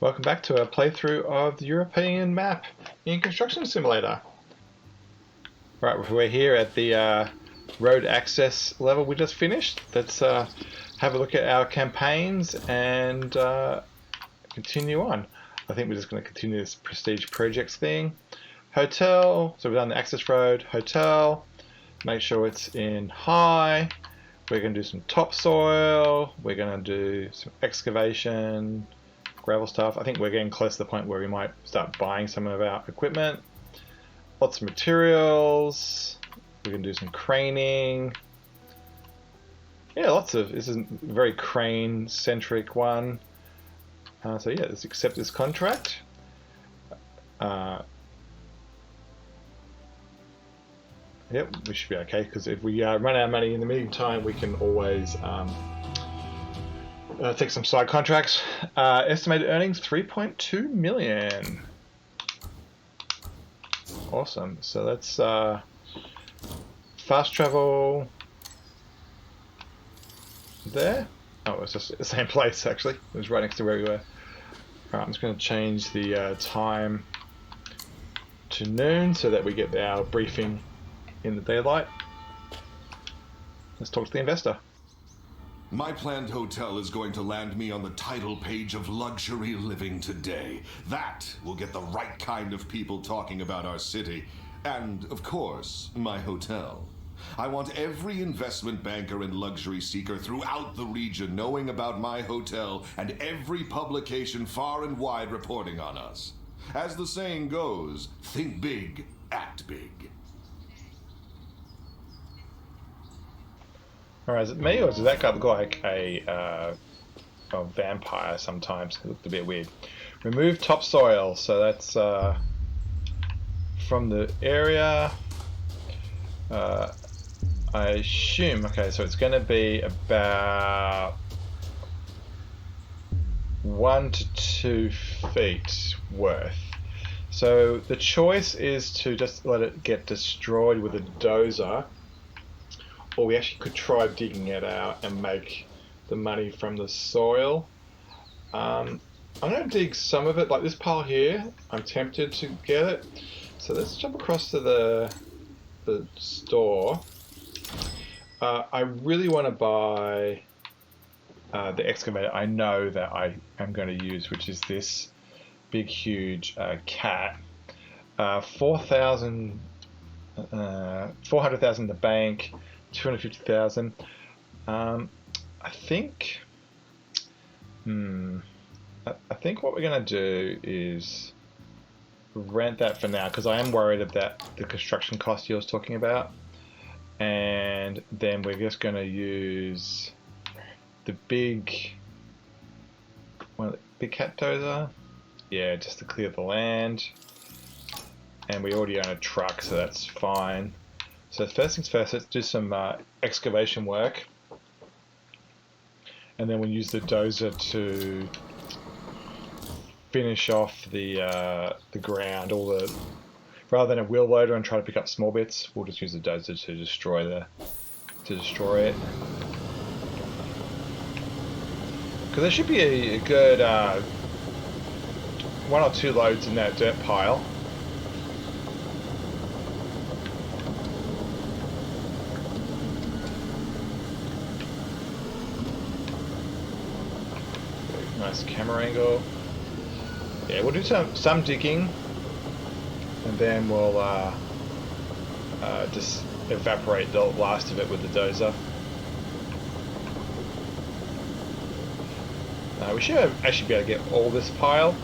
Welcome back to a playthrough of the European map in Construction Simulator. Right, we're here at the road access level we just finished. Let's have a look at our campaigns and continue on. I think we're just going to continue this prestige projects thing. Hotel, so we've done the access road, hotel, make sure it's in high. We're going to do some topsoil, we're going to do some excavation, gravel stuff. I think we're getting close to the point where we might start buying some of our equipment. Lots of materials. We can do some craning. Yeah, lots of. This is a very crane-centric one. So yeah, let's accept this contract. Yep, we should be okay because if we run out of money in the meantime, we can always take some side contracts. Estimated earnings 3.2 million. Awesome. So that's fast travel there. Oh, it's just the same place actually. It was right next to where we were. Alright, I'm just going to change the time to noon so that we get our briefing in the daylight. Let's talk to the investor. My planned hotel is going to land me on the title page of luxury living today. That will get the right kind of people talking about our city. And, of course, my hotel. I want every investment banker and luxury seeker throughout the region knowing about my hotel and every publication far and wide reporting on us. As the saying goes, think big, act big. Alright, is it me or does that guy look like a vampire sometimes? It looked a bit weird. Remove topsoil, so that's from the area. I assume, okay, so it's going to be about 1 to 2 feet worth. So the choice is to just let it get destroyed with a dozer, or we actually could try digging it out and make the money from the soil. I'm going to dig some of it, like this pile here. I'm tempted to get it. So let's jump across to the store. I really want to buy the excavator I know that I am going to use, which is this big, huge cat. 400,000 in the bank, 250,000. I think. I think what we're going to do is rent that for now because I am worried about the construction cost you was talking about. And then we're just going to use the big cat dozer, yeah, just to clear the land. And we already own a truck, so that's fine. So first things first, let's do some excavation work, and then we'll use the dozer to finish off the ground, rather than a wheel loader and try to pick up small bits. We'll just use the dozer to destroy it. Because there should be a good 1 or 2 loads in that dirt pile. Nice camera angle. Yeah, we'll do some digging, and then we'll just evaporate the last of it with the dozer. We should actually be able to get all this pile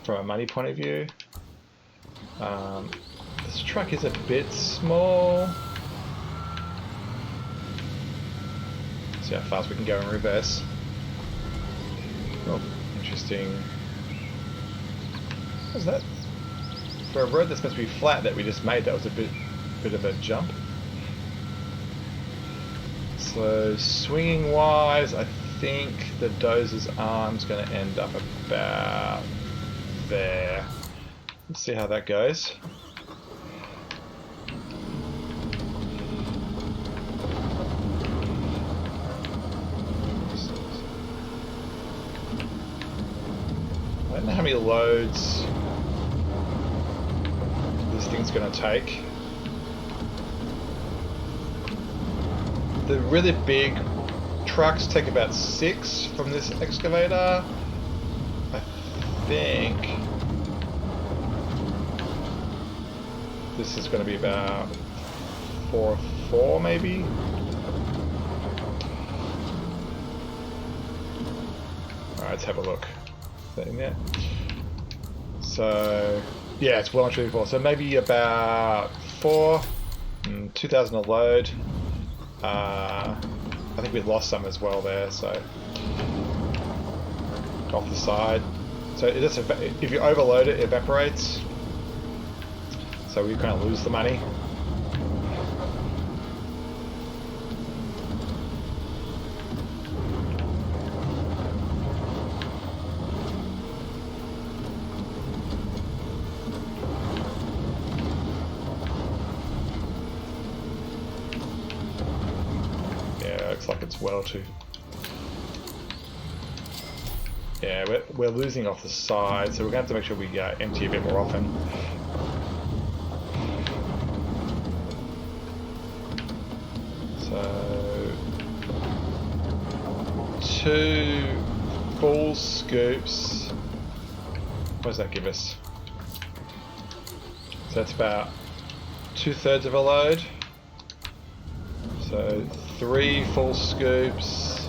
from a money point of view. This truck is a bit small. See how fast we can go in reverse. Oh, interesting. What's that? For a road that's supposed to be flat that we just made, that was a bit of a jump. So swinging wise, I think the dozer's arm's going to end up about there. Let's see how that goes. don't know how many loads this thing's going to take. The really big trucks take about 6 from this excavator. I think this is going to be about 4 maybe. Alright, let's have a look. Is that in there? So, yeah, it's well and truly 4. So maybe about 4, 2,000 a load. I think we've lost some as well there, so off the side. So it just, if you overload it, it evaporates. So we kind of lose the money. Looks like it's well too. Yeah, we're losing off the side, so we're going to have to make sure we empty a bit more often. So 2 full scoops. What does that give us? So that's about 2/3 of a load. So 3 full scoops.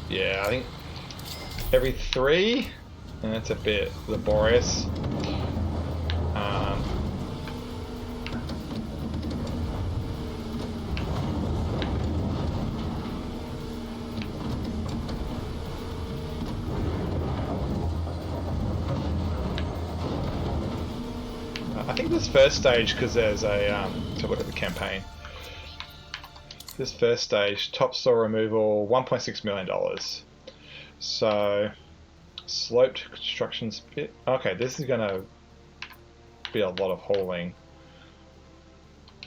Yeah, I think every 3, and that's a bit laborious. I think this first stage, because there's a to look at the campaign. This first stage, topsoil removal, $1.6 million. So, sloped constructions bit. Okay, this is going to be a lot of hauling.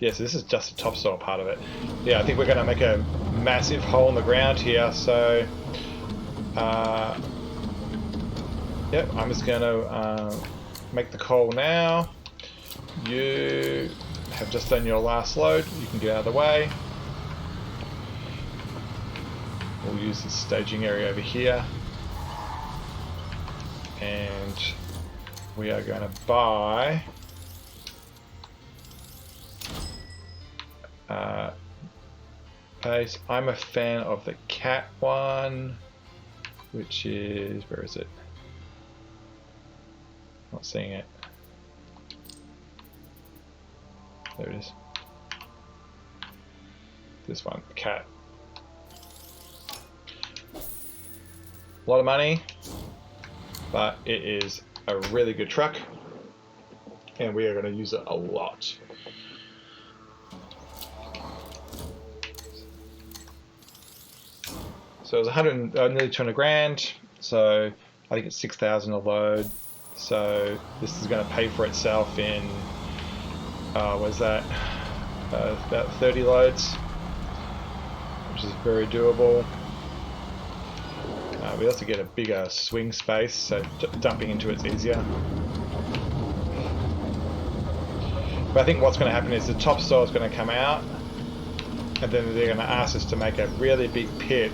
Yeah, so this is just the topsoil part of it. Yeah, I think we're going to make a massive hole in the ground here. So, yep, I'm just going to make the coal now. You have just done your last load. You can get out of the way. We'll use this staging area over here. And we are going to buy pace. I'm a fan of the cat one, which is, where is it? Not seeing it. There it is. This one, cat. A lot of money, but it is a really good truck, and we are going to use it a lot. So it was nearly 200 grand. So I think it's 6,000 a load. So this is going to pay for itself in. Was that about 30 loads, which is very doable. We also get a bigger swing space, so dumping into it's easier. But I think what's going to happen is the topsoil is going to come out, and then they're going to ask us to make a really big pit.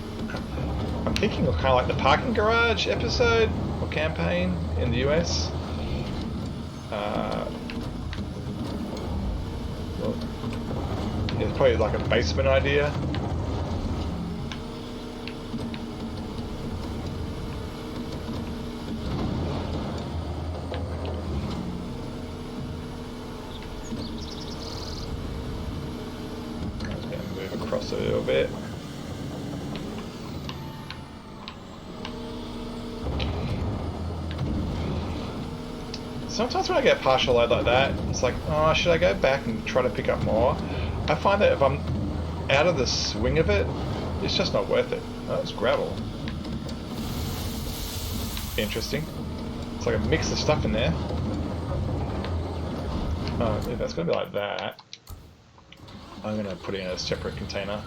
I'm thinking of kind of like the parking garage episode or campaign in the US. It's probably like a basement idea. I'm going to move across a little bit. Sometimes when I get partial load like that, it's like, oh, should I go back and try to pick up more? I find that if I'm out of the swing of it, it's just not worth it. Oh, it's gravel. Interesting. It's like a mix of stuff in there. Oh, if that's going to be like that, I'm going to put it in a separate container.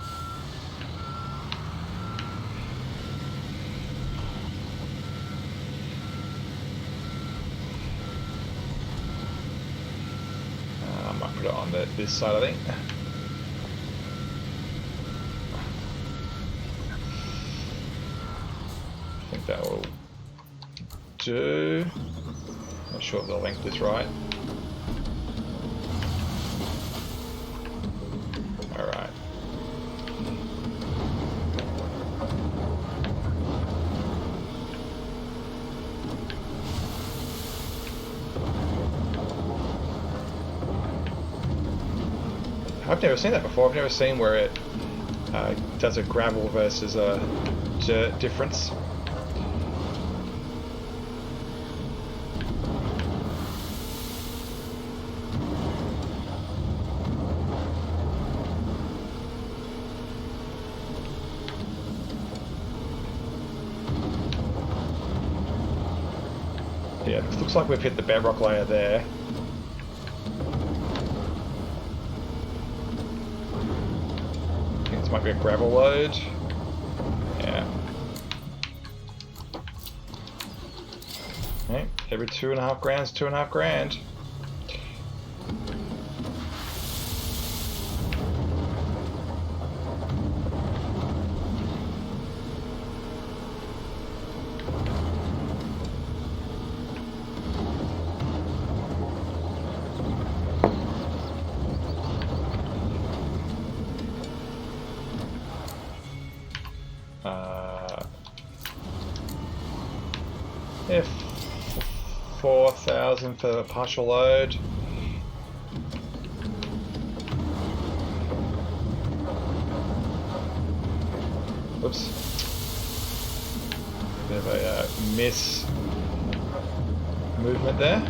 this side, I think. I think that will do. Not sure if the length is right. Alright. I've never seen that before. I've never seen where it does a gravel versus a dirt difference. Yeah, it looks like we've hit the bedrock layer there. I think this might be a gravel load. Yeah. Okay, every 2.5 grand's 2.5 grand. If 4,000 for the partial load. Oops. Bit of a miss movement there.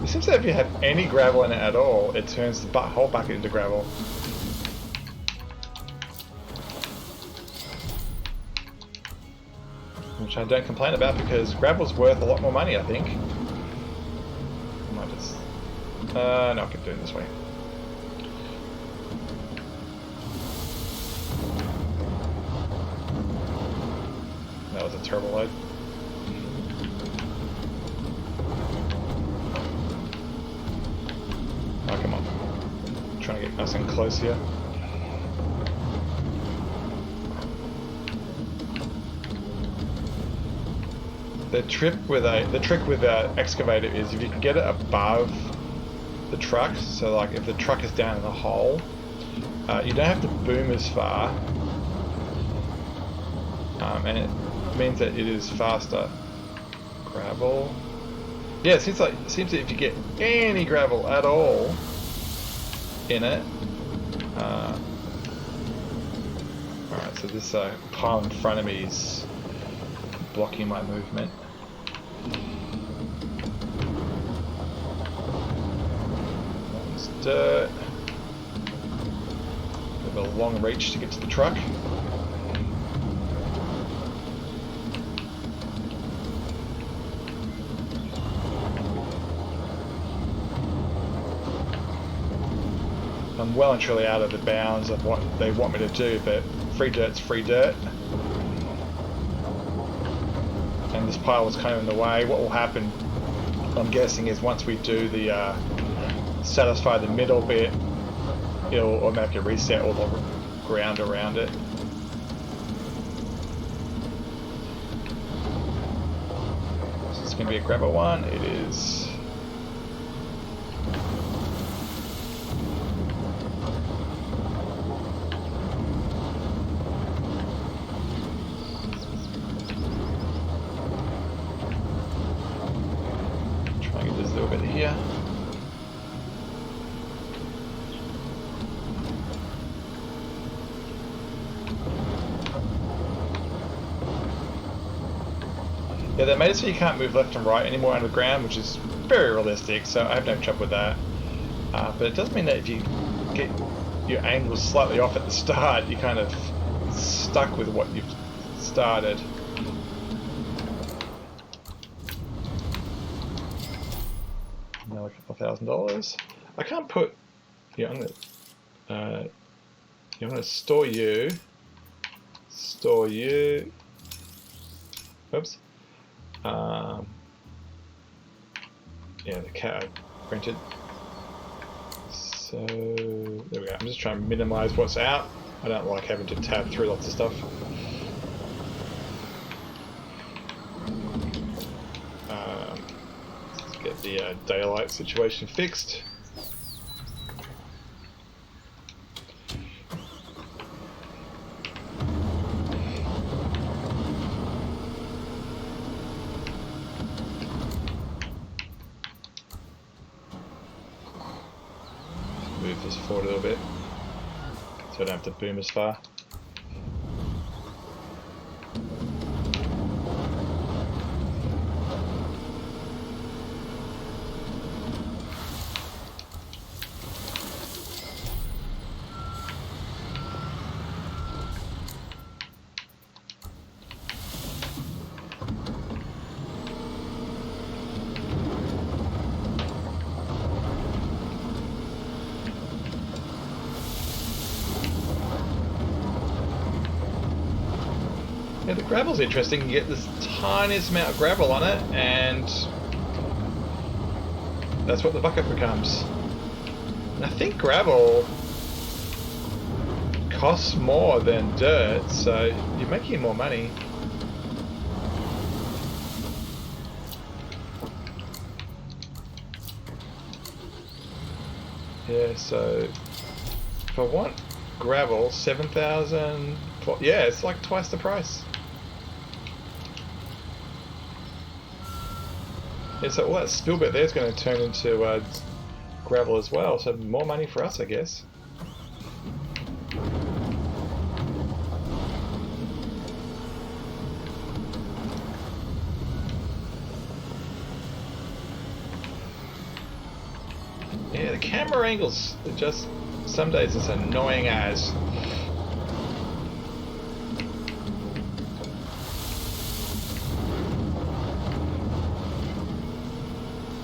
It seems that if you have any gravel in it at all, it turns the whole bucket into gravel. Which I don't complain about because gravel's worth a lot more money, I think. I might just... no, I'll keep doing it this way. That was a terrible load. Oh, come on. I'm trying to get nice and close here. The trick with an excavator is if you can get it above the truck, so like if the truck is down in a hole, you don't have to boom as far, and it means that it is faster. Gravel. Yeah, it seems that if you get any gravel at all in it, alright, so this pile in front of me is blocking my movement. That's dirt. We have a long reach to get to the truck. I'm well and truly out of the bounds of what they want me to do, but free dirt's free dirt. And this pile was kind of in the way. What will happen, I'm guessing, is once we do the satisfy the middle bit, it'll automatically reset all the ground around it. So it's going to be a grabber one. It is. Here. Yeah, they made it so you can't move left and right anymore underground, which is very realistic, so I have no trouble with that. But it does mean that if you get your angle slightly off at the start, you're kind of stuck with what you've started. Another $2,000. I can't put. Yeah, I'm gonna store you. Store you. Oops. Yeah, the cat printed. So there we go. I'm just trying to minimize what's out. I don't like having to tab through lots of stuff. Let's get the daylight situation fixed. Move this forward a little bit so I don't have to boom as far. Yeah, the gravel's interesting. You get this tiniest amount of gravel on it, and that's what the bucket becomes. And I think gravel costs more than dirt, so you're making more money. Yeah, so if I want gravel, 7,000. Yeah, it's like twice the price. Yeah, so all that spill bit there is going to turn into gravel as well, so more money for us, I guess. Yeah, the camera angles are just, some days it's annoying as.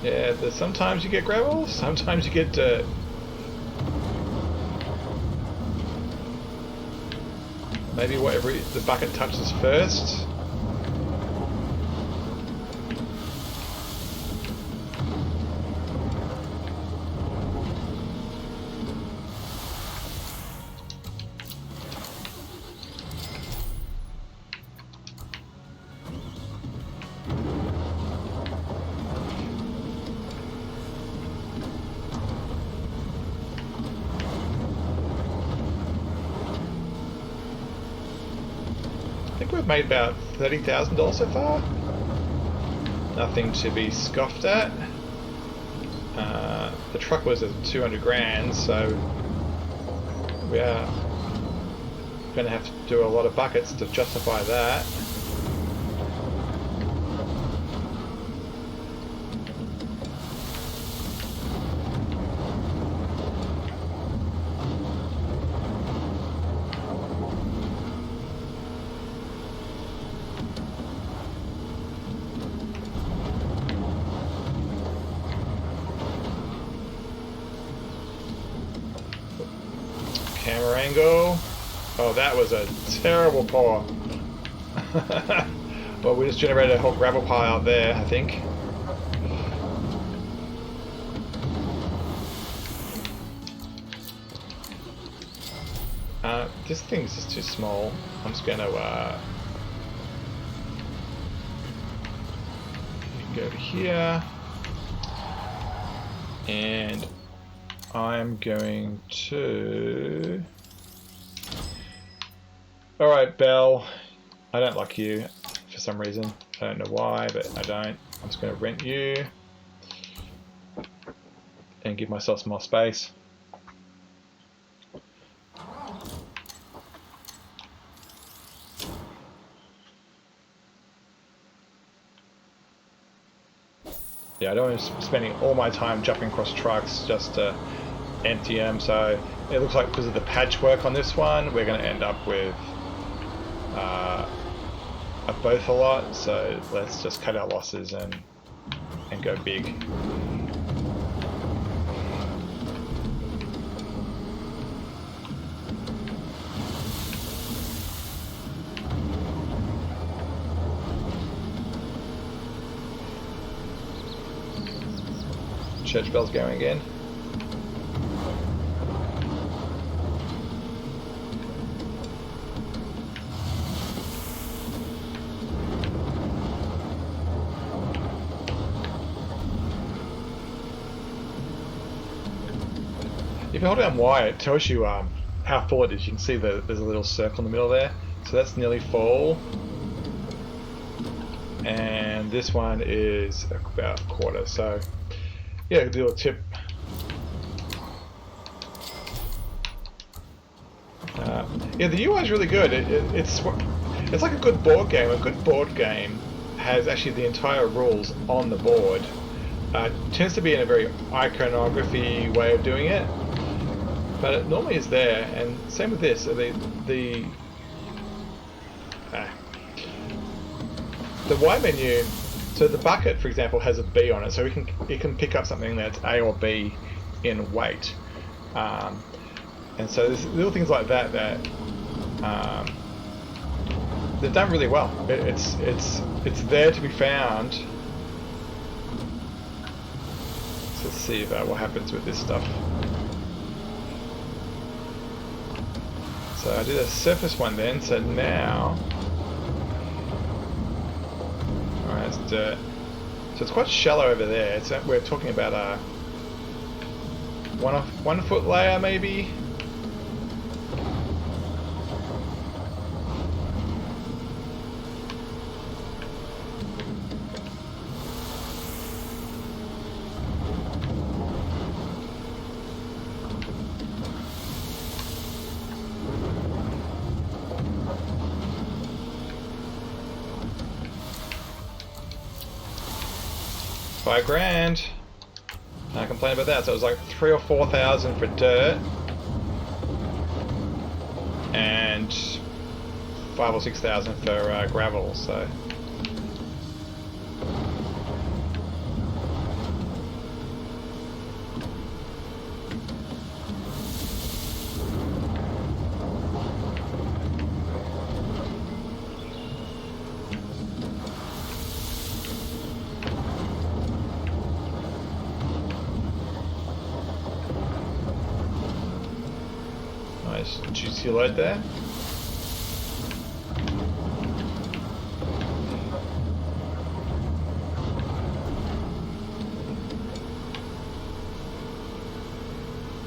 Yeah, sometimes you get gravel, sometimes you get dirt. Maybe whatever the bucket touches first. I think we've made about $30,000 so far. Nothing to be scoffed at. The truck was at 200 grand, so we are going to have to do a lot of buckets to justify that. Camera angle. Oh, that was a terrible pour. Well, we just generated a whole gravel pile out there, I think. This thing's just too small. I'm just gonna go to here, and I'm going to... Alright, Belle. I don't like you for some reason. I don't know why, but I don't. I'm just going to rent you and give myself some more space. Yeah, I don't want to be spending all my time jumping across trucks just to empty them, so it looks like because of the patchwork on this one, we're going to end up with both a lot, so let's just cut our losses and go big. church bells going again. If you hold down Y, it tells you how full it is. You can see that there's a little circle in the middle there. So that's nearly full. And this one is about a quarter. So yeah, a little tip. Yeah, the UI is really good. It's like a good board game. A good board game has actually the entire rules on the board. Tends to be in a very iconography way of doing it. But it normally is there, and same with this. So the Y menu. So the bucket, for example, has a B on it, so it can pick up something that's A or B in weight, and so there's little things like that they're done really well. It's there to be found. So let's see what happens with this stuff. So I did a surface one then, so now... Alright, it's dirt. So it's quite shallow over there. We're talking about a 1 foot layer maybe? $5,000. Can't complain about that. So it was like 3,000 or 4,000 for dirt, and 5,000 or 6,000 for gravel. So nice juicy load there.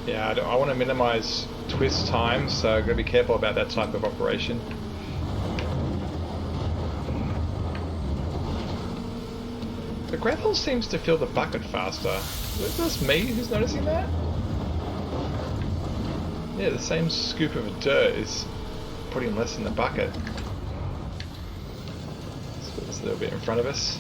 Yeah, I want to minimize twist time, so I'm going to be careful about that type of operation. The gravel seems to fill the bucket faster. Is this me who's noticing that? Yeah, the same scoop of dirt is putting less in the bucket. Let's put this a little bit in front of us.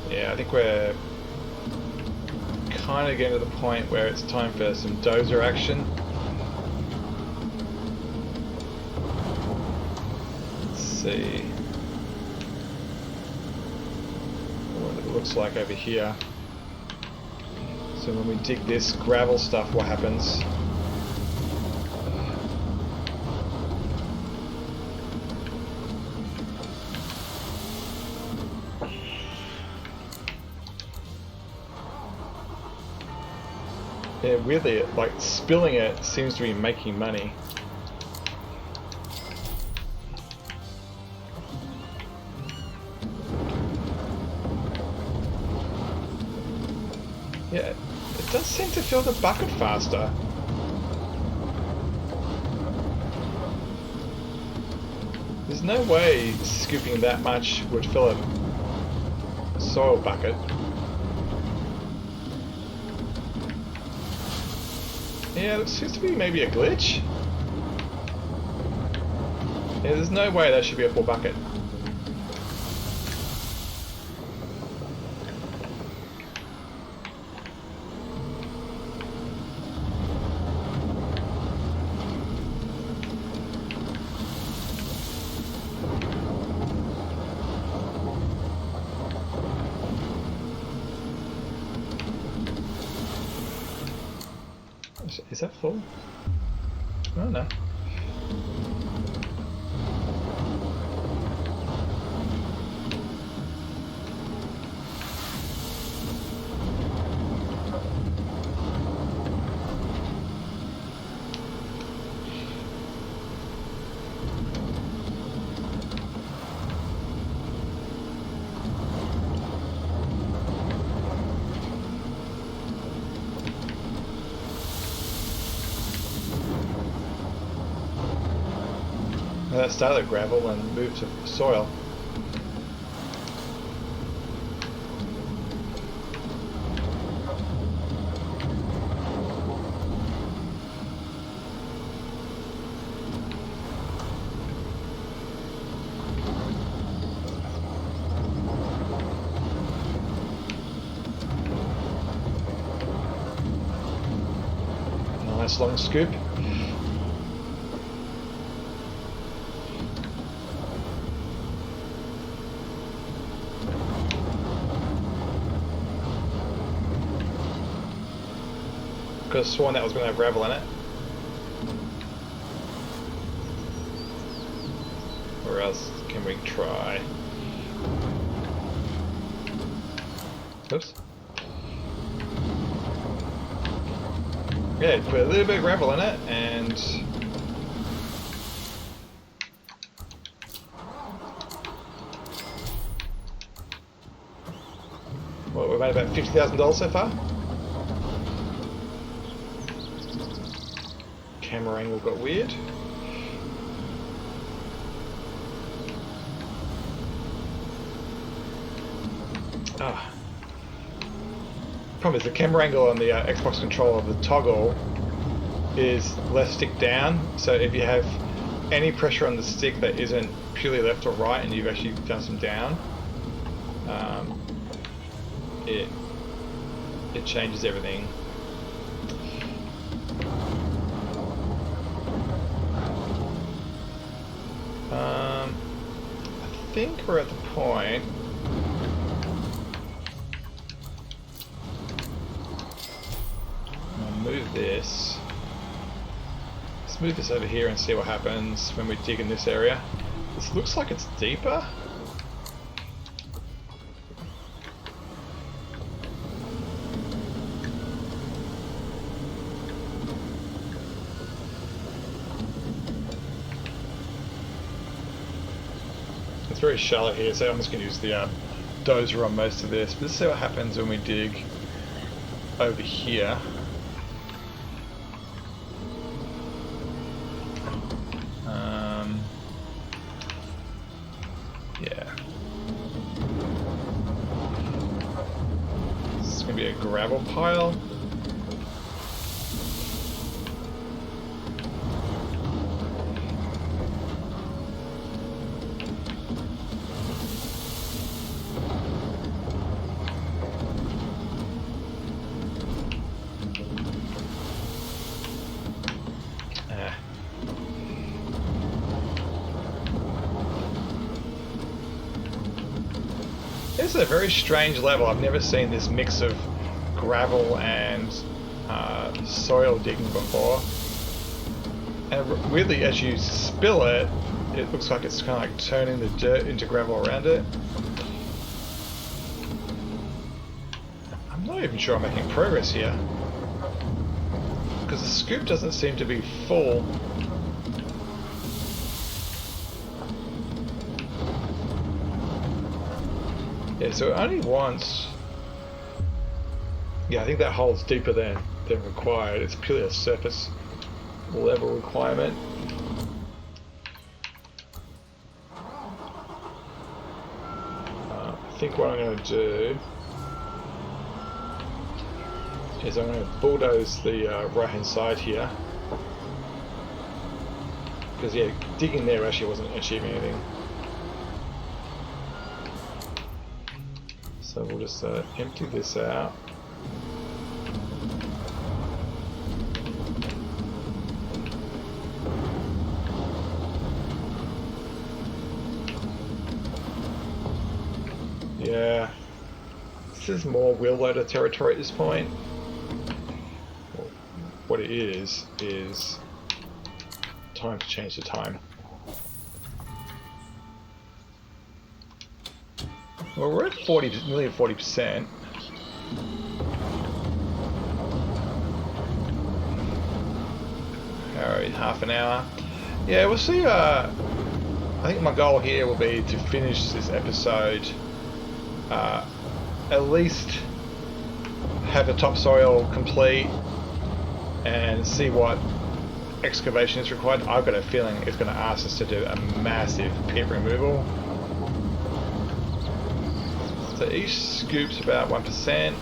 Yeah, I think we're kind of getting to the point where it's time for some dozer action. Let's see what it looks like over here. So when we dig this gravel stuff, what happens? Yeah, weirdly, like spilling it seems to be making money. Yeah, it does seem to fill the bucket faster. There's no way scooping that much would fill a soil bucket. Yeah, it seems to be maybe a glitch. Yeah, there's no way that should be a full bucket. Is that full? Oh no. That started gravel and moved to soil. Nice long scoop. Could have sworn that was going to have gravel in it. Where else can we try? Oops. Yeah, put a little bit of gravel in it and well, we've made about $50,000 so far. Camera angle got weird. Ah. Problem is the camera angle on the Xbox controller, the toggle, is left stick down. So if you have any pressure on the stick that isn't purely left or right, and you've actually done some down, it changes everything. I think we're at the point. I'll move this. Let's move this over here and see what happens when we dig in this area. This looks like it's deeper. It's very shallow here, so I'm just going to use the dozer on most of this. But let's see what happens when we dig over here. Yeah. This is going to be a gravel pile. This is a very strange level. I've never seen this mix of gravel and soil digging before. And weirdly, as you spill it, it looks like it's kind of like turning the dirt into gravel around it. I'm not even sure I'm making progress here, because the scoop doesn't seem to be full. Yeah, so it only wants... Yeah, I think that hole's deeper than required. It's purely a surface level requirement. I think what I'm going to do is I'm going to bulldoze the right hand side here. Because yeah, digging there actually wasn't achieving anything. So we'll just empty this out. Yeah, this is more wheel loader territory at this point. what it is time to change the time. Well, we're at nearly 40%. Alright, half an hour. Yeah, we'll see. I think my goal here will be to finish this episode, at least have the topsoil complete and see what excavation is required. I've got a feeling it's going to ask us to do a massive pit removal. So each scoop's about 1%.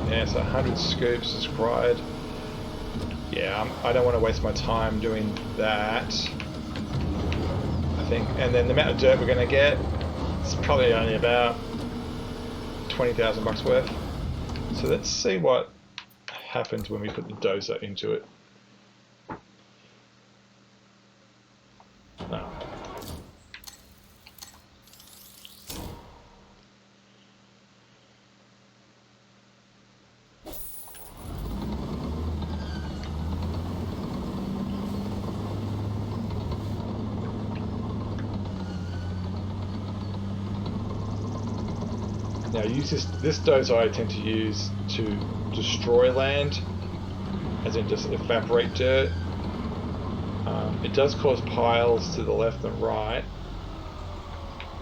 Yeah, so 100 scoops is required. Yeah, I don't want to waste my time doing that. I think, and then the amount of dirt we're going to get, it's probably only about 20,000 bucks worth. So let's see what happens when we put the dozer into it. No. Now, use this dozer I tend to use to destroy land, as in just evaporate dirt. It does cause piles to the left and right.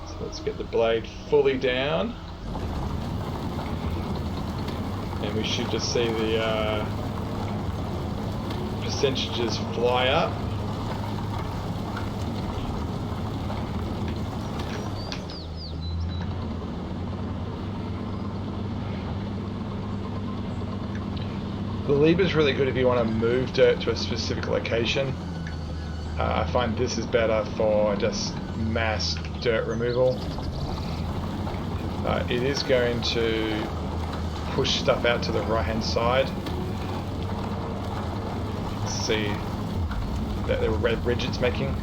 So let's get the blade fully down. And we should just see the percentages fly up. The lever is really good if you want to move dirt to a specific location. I find this is better for just mass dirt removal. It is going to push stuff out to the right hand side. See that little red ridge it's making.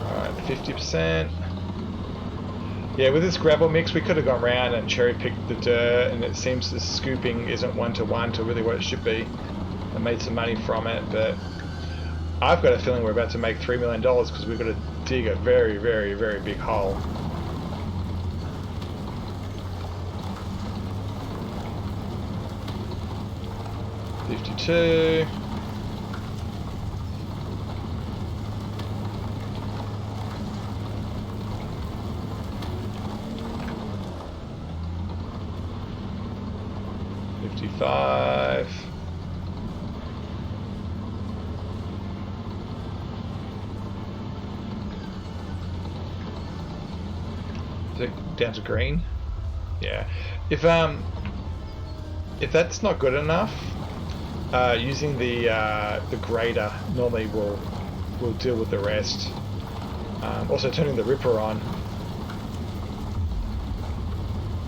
Alright, 50%. Yeah, with this gravel mix we could have gone around and cherry picked the dirt, and it seems the scooping isn't 1-to-1 to really what it should be, and made some money from it. But I've got a feeling we're about to make $3 million because we've got to dig a very, very, very big hole. $52. $55. Is it down to green? Yeah. If that's not good enough, using the grader normally will deal with the rest. Also turning the ripper on.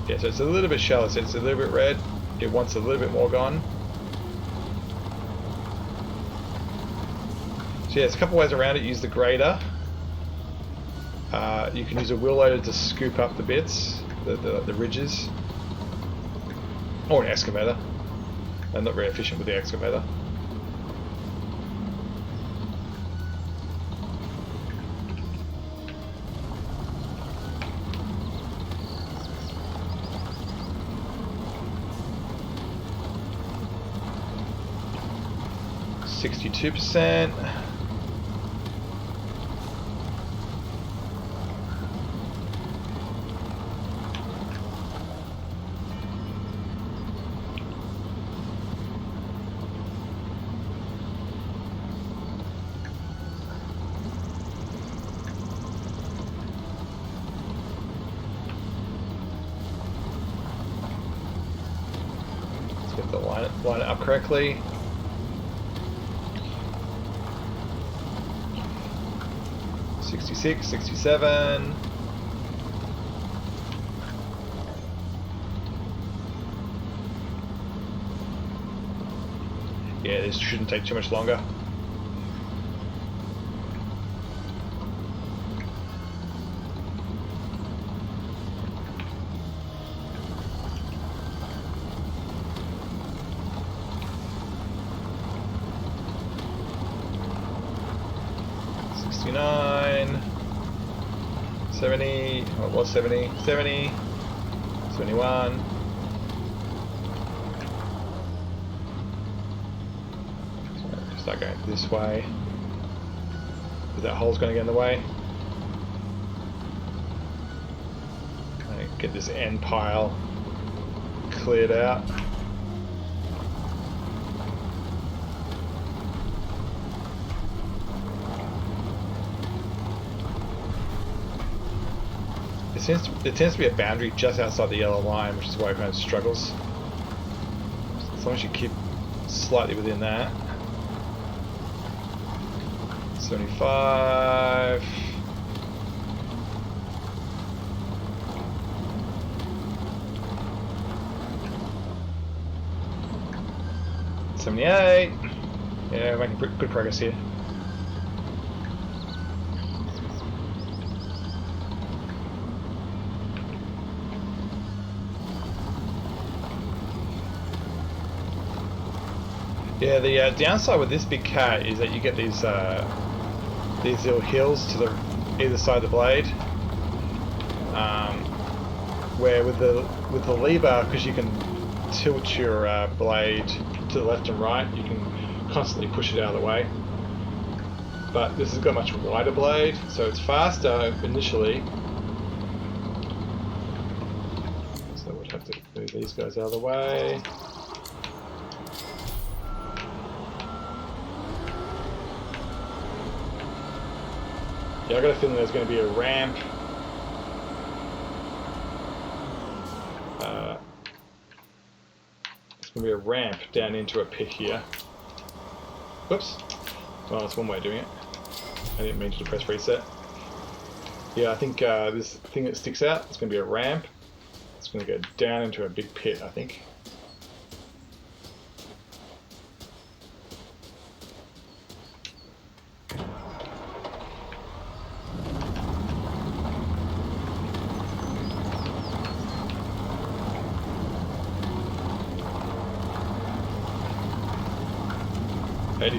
Yeah, so it's a little bit shallow, so it's a little bit red. It wants a little bit more gone. So yeah, there's a couple ways around it. Use the grader. You can use a wheel loader to scoop up the bits, the ridges. Or an excavator. I'm not very efficient with the excavator. %. Let's get the line it up correctly. $66, $67. Yeah, this shouldn't take too much longer. 69, 70, oh, it was 70, 70, 71. So start going this way. That hole's going to get in the way. Get this end pile cleared out. There tends to be a boundary just outside the yellow line, which is why it kind of struggles. As long as you keep slightly within that. 75. 78. Yeah, we're making good progress here. Yeah, the downside with this big cat is that you get these little hills to the either side of the blade, where with the lever, because you can tilt your blade to the left and right, you can constantly push it out of the way. But this has got a much wider blade, so it's faster initially. So we'd have to move these guys out of the way. Yeah, I got a feeling there's going to be a ramp. There's going to be a ramp down into a pit here. Whoops. Well, that's one way of doing it. I didn't mean to press reset. Yeah, I think this thing that sticks out, it's going to be a ramp. It's going to go down into a big pit, I think.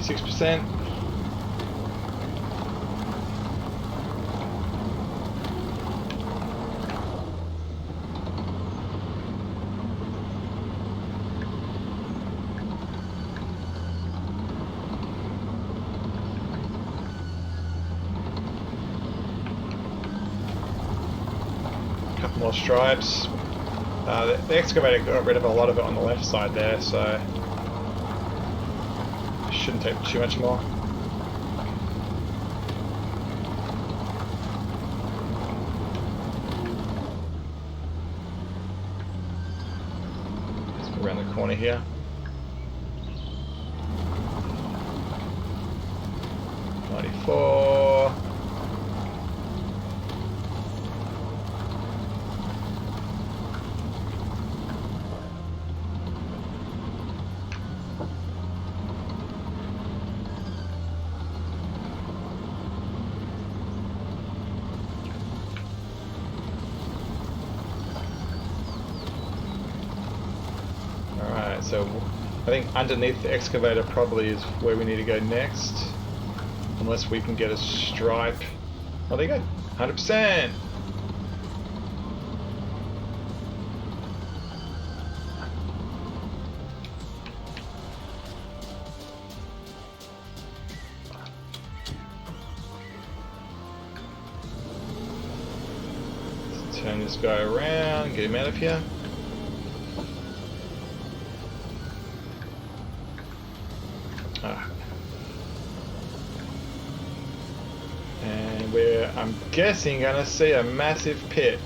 %. Couple more stripes. The excavator got rid of a lot of it on the left side there, so shouldn't take too much more. Let's go around the corner here. .94. So I think underneath the excavator probably is where we need to go next. Unless we can get a stripe. Oh, there you go. 100%! Let's turn this guy around, get him out of here. And we're, I'm guessing, gonna see a massive pit.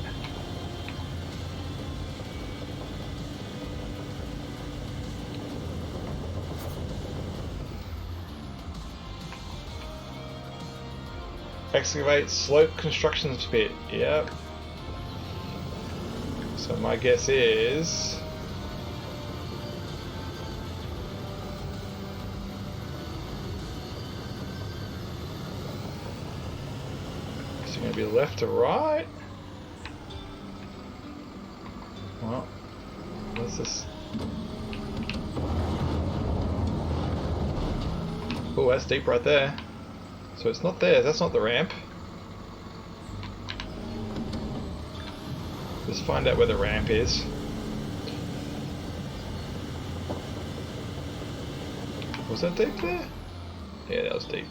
Excavate slope constructions pit. Yep. So my guess is it's going to be left to right. Well, what's this? Oh, that's deep right there. So it's not there. That's not the ramp. Let's find out where the ramp is. Was that deep there? Yeah, that was deep.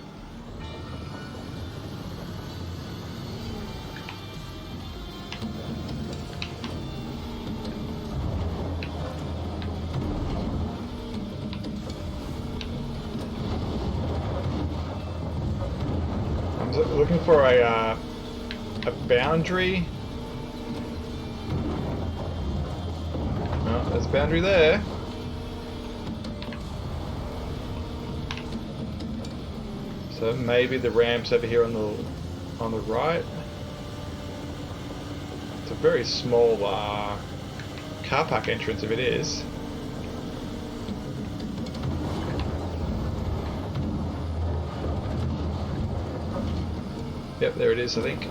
I'm looking for a boundary. Oh, there's a boundary there. So maybe the ramp's over here on the right. It's a very small car park entrance if it is. Yep, there it is. I think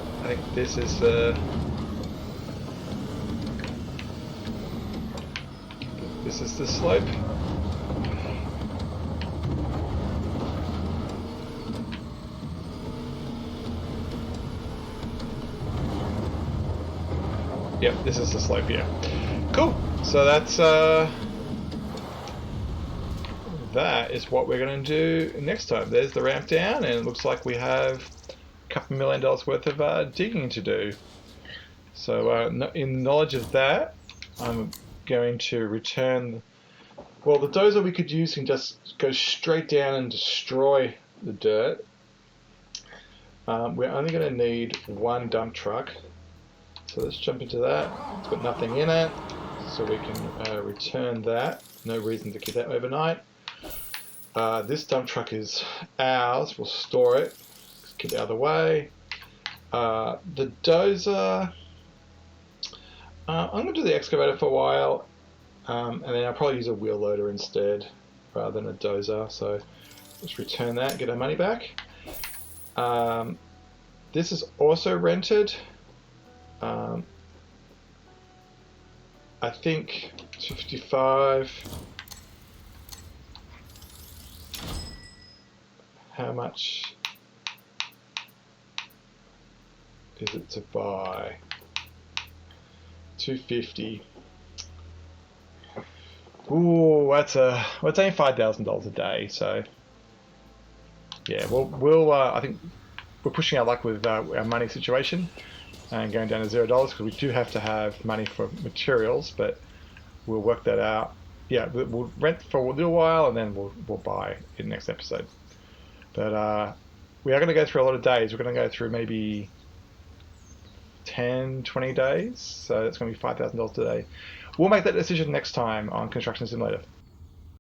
this is this is the slope. Yep, this is the slope here. Cool. So that's that is what we're going to do next time. There's the ramp down, and it looks like we have a couple $1 million worth of digging to do. So in knowledge of that, I'm going to return. Well, the dozer we could use can just go straight down and destroy the dirt. We're only going to need one dump truck. So let's jump into that. It's got nothing in it, so we can return that. No reason to keep that overnight. This dump truck is ours. We'll store it. Let's get it out of the way. The dozer, I'm going to do the excavator for a while, and then I'll probably use a wheel loader instead rather than a dozer. So let's return that, get our money back. This is also rented. I think 255. How much is it to buy? 250. Ooh, that's only $5,000 a day. So yeah, we'll I think we're pushing our luck with our money situation and going down to $0 because we do have to have money for materials, but we'll work that out. Yeah, we'll rent for a little while and then we'll buy in the next episode. But we are going to go through a lot of days. We're going to go through maybe 10, 20 days, so that's going to be $5,000 a day. We'll make that decision next time on Construction Simulator.